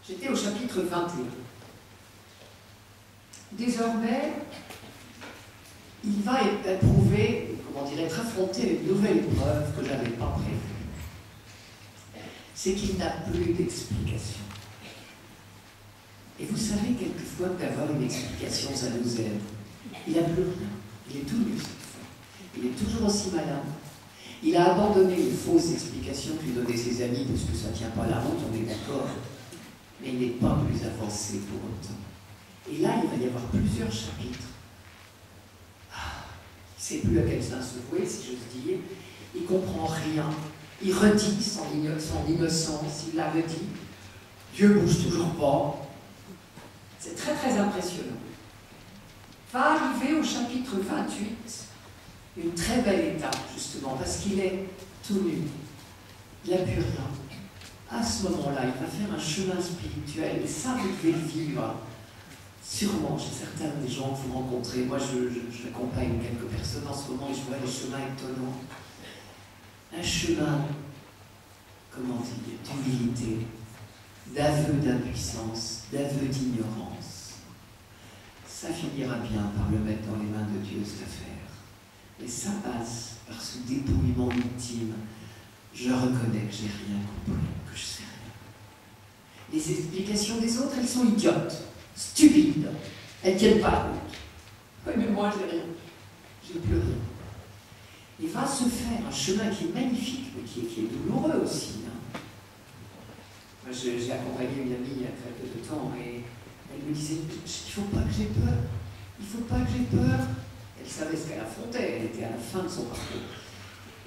J'étais au chapitre 21. Désormais, il va éprouver, comment dire, être affronté à une nouvelle épreuve que je n'avais pas prévue. C'est qu'il n'a plus d'explication. Et vous savez, quelquefois, qu'avoir une explication, ça nous aide. Il n'a plus rien. Il est tout nu, cette fois. Il est toujours aussi malin. Il a abandonné une fausse explication que lui donnaient ses amis, parce que ça ne tient pas la route, on est d'accord. Mais il n'est pas plus avancé pour autant. Et là, il va y avoir plusieurs chapitres. Il ne sait plus à quel sein se vouer, si j'ose dire. Il ne comprend rien. Il redit son innocence, il l'a redit. Dieu ne bouge toujours pas. C'est très très impressionnant. Va arriver au chapitre 28 une très belle étape, justement, parce qu'il est tout nu. Il n'a plus rien. À ce moment-là, il va faire un chemin spirituel, et ça, vous devez le vivre. Sûrement, chez certains des gens que vous rencontrez. Moi, j'accompagne quelques personnes en ce moment et je vois des chemins étonnants. Un chemin, comment dire, d'humilité, d'aveu d'impuissance, d'aveu d'ignorance. Ça finira bien par le mettre dans les mains de Dieu, cette affaire. Mais ça passe par ce dépouillement ultime. Je reconnais que j'ai rien compris, que je sais rien. Les explications des autres, elles sont idiotes, stupides. Elles ne tiennent pas la route. Oui, mais moi, j'ai rien. J'ai plus rien. Il va se faire un chemin qui est magnifique, mais qui est douloureux aussi. Hein. Moi, j'ai accompagné une amie il y a très peu de temps et elle me disait « Il ne faut pas que j'ai peur. Il ne faut pas que j'ai peur. » Elle savait ce qu'elle affrontait, elle était à la fin de son parcours.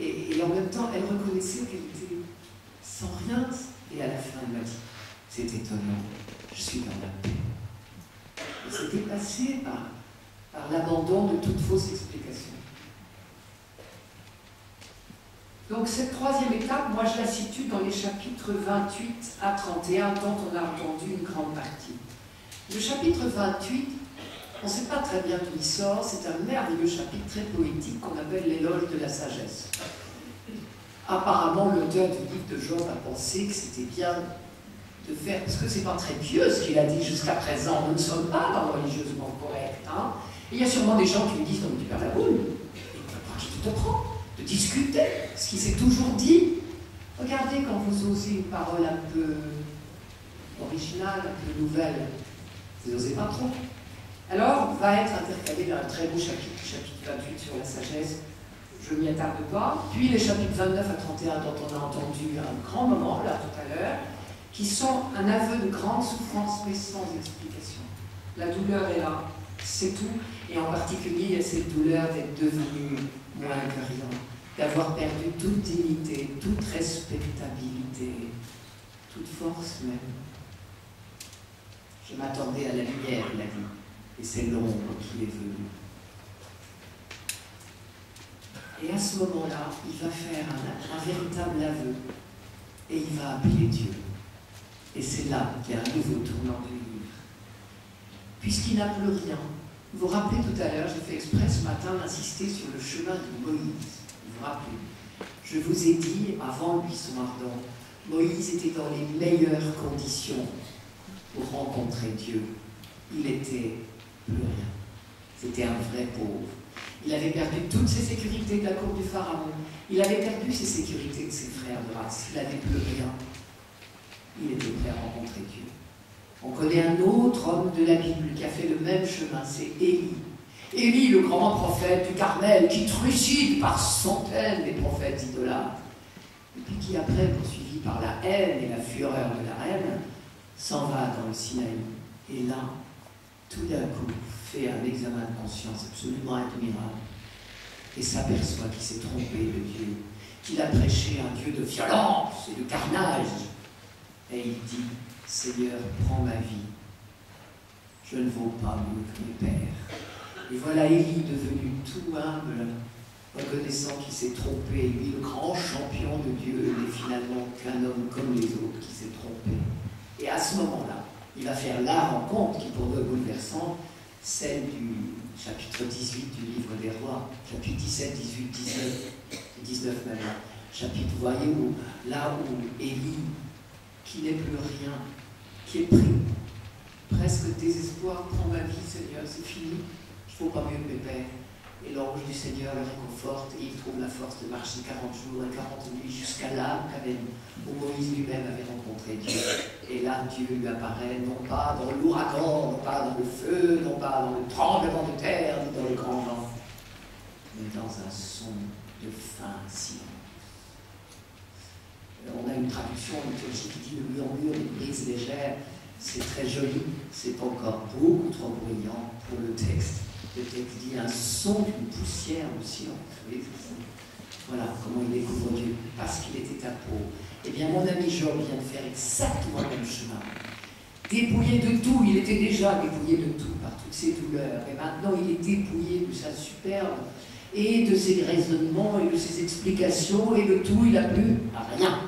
Et en même temps, elle reconnaissait qu'elle était sans rien. Et à la fin, elle m'a dit « C'est étonnant, je suis dans la paix. » Et c'était passé par l'abandon de toute fausse explication. Donc cette troisième étape, moi je la situe dans les chapitres 28 à 31, dont on a entendu une grande partie. Le chapitre 28, on ne sait pas très bien d'où il sort, c'est un merveilleux chapitre très poétique qu'on appelle l'éloge de la sagesse. Apparemment, l'auteur du livre de Job a pensé que c'était bien de faire, parce que c'est pas très pieux ce qu'il a dit jusqu'à présent, nous ne sommes pas dans le religieusement correct. Hein. Et il y a sûrement des gens qui lui disent, non mais tu perds la boule, et par qui tu te prends, de discuter, ce qui s'est toujours dit. Regardez quand vous osez une parole un peu originale, un peu nouvelle, vous n'osez pas trop. Alors, va être intercalé dans un très beau chapitre, chapitre 28 sur la sagesse, je ne m'y attarde pas, puis les chapitres 29 à 31 dont on a entendu un grand moment, là tout à l'heure, qui sont un aveu de grande souffrance mais sans explication. La douleur est là, c'est tout, et en particulier il y a cette douleur d'être devenu moins que rien, d'avoir perdu toute dignité, toute respectabilité, toute force même. Je m'attendais à la lumière, il a dit. Et c'est l'ombre qui est venue. Et à ce moment-là, il va faire un véritable aveu. Et il va appeler Dieu. Et c'est là qu'il y a un nouveau tournant du livre. Puisqu'il n'a plus rien. Vous vous rappelez tout à l'heure, j'ai fait exprès ce matin d'insister sur le chemin de Moïse. Vous vous rappelez? Je vous ai dit, avant le buisson ardent, Moïse était dans les meilleures conditions pour rencontrer Dieu. Il était plus rien. C'était un vrai pauvre. Il avait perdu toutes ses sécurités de la cour du Pharaon. Il avait perdu ses sécurités de ses frères de race. Il n'avait plus rien. Il était prêt à rencontrer Dieu. On connaît un autre homme de la Bible qui a fait le même chemin, c'est Élie. Élie, le grand prophète du Carmel, qui trucide par centaines des prophètes idolâtres. Et puis qui, après, poursuivi par la haine et la fureur de la reine, s'en va dans le Sinaï. Et là, tout d'un coup, fait un examen de conscience absolument admirable et s'aperçoit qu'il s'est trompé de Dieu, qu'il a prêché un Dieu de violence et de carnage. Et il dit, Seigneur, prends ma vie, je ne vaux pas mieux que mes pères. Et voilà Élie devenu tout humble, reconnaissant qu'il s'est trompé, lui le grand champion de Dieu, n'est finalement qu'un homme comme les autres qui s'est trompé. Et à ce moment-là, il va faire la rencontre qui pour nous est bouleversante, celle du chapitre 18 du livre des rois, chapitre 17, 18, 19 maintenant. Chapitre, vous voyez, là où Élie, qui n'est plus rien, qui est pris. Presque désespoir, prends ma vie, Seigneur, c'est fini, il ne faut pas mieux que mes pères. Et l'ange du Seigneur le réconforte et il trouve la force de marcher 40 jours et 40 nuits jusqu'à là, quand même, où Moïse lui-même avait rencontré Dieu. Et là, Dieu lui apparaît, non pas dans l'ouragan, non pas dans le feu, non pas dans le tremblement de terre, ni dans le grand vent, mais dans un son de fin silence. On a une traduction liturgique qui dit le murmure des brises légères. C'est très joli, c'est encore beaucoup trop bruyant pour le texte. Le texte dit un son d'une poussière au silence. Voilà comment il découvre Dieu, parce qu'il était à peau. Eh bien, mon ami Job vient de faire exactement le même chemin. Dépouillé de tout, il était déjà dépouillé de tout par toutes ses douleurs. Et maintenant, il est dépouillé de sa superbe et de ses raisonnements et de ses explications, et de tout, il n'a plus rien.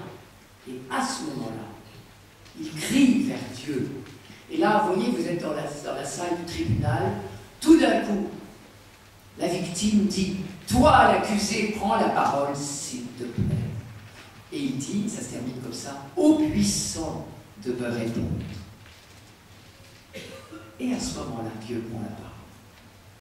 Et à ce moment-là, il crie vers Dieu. Et là, vous voyez, vous êtes dans la salle du tribunal. Tout d'un coup, la victime dit « Toi, l'accusé, prends la parole, s'il te plaît. » Et il dit, ça se termine comme ça, « Ô puissant de me répondre. » Et à ce moment-là, Dieu prend la parole.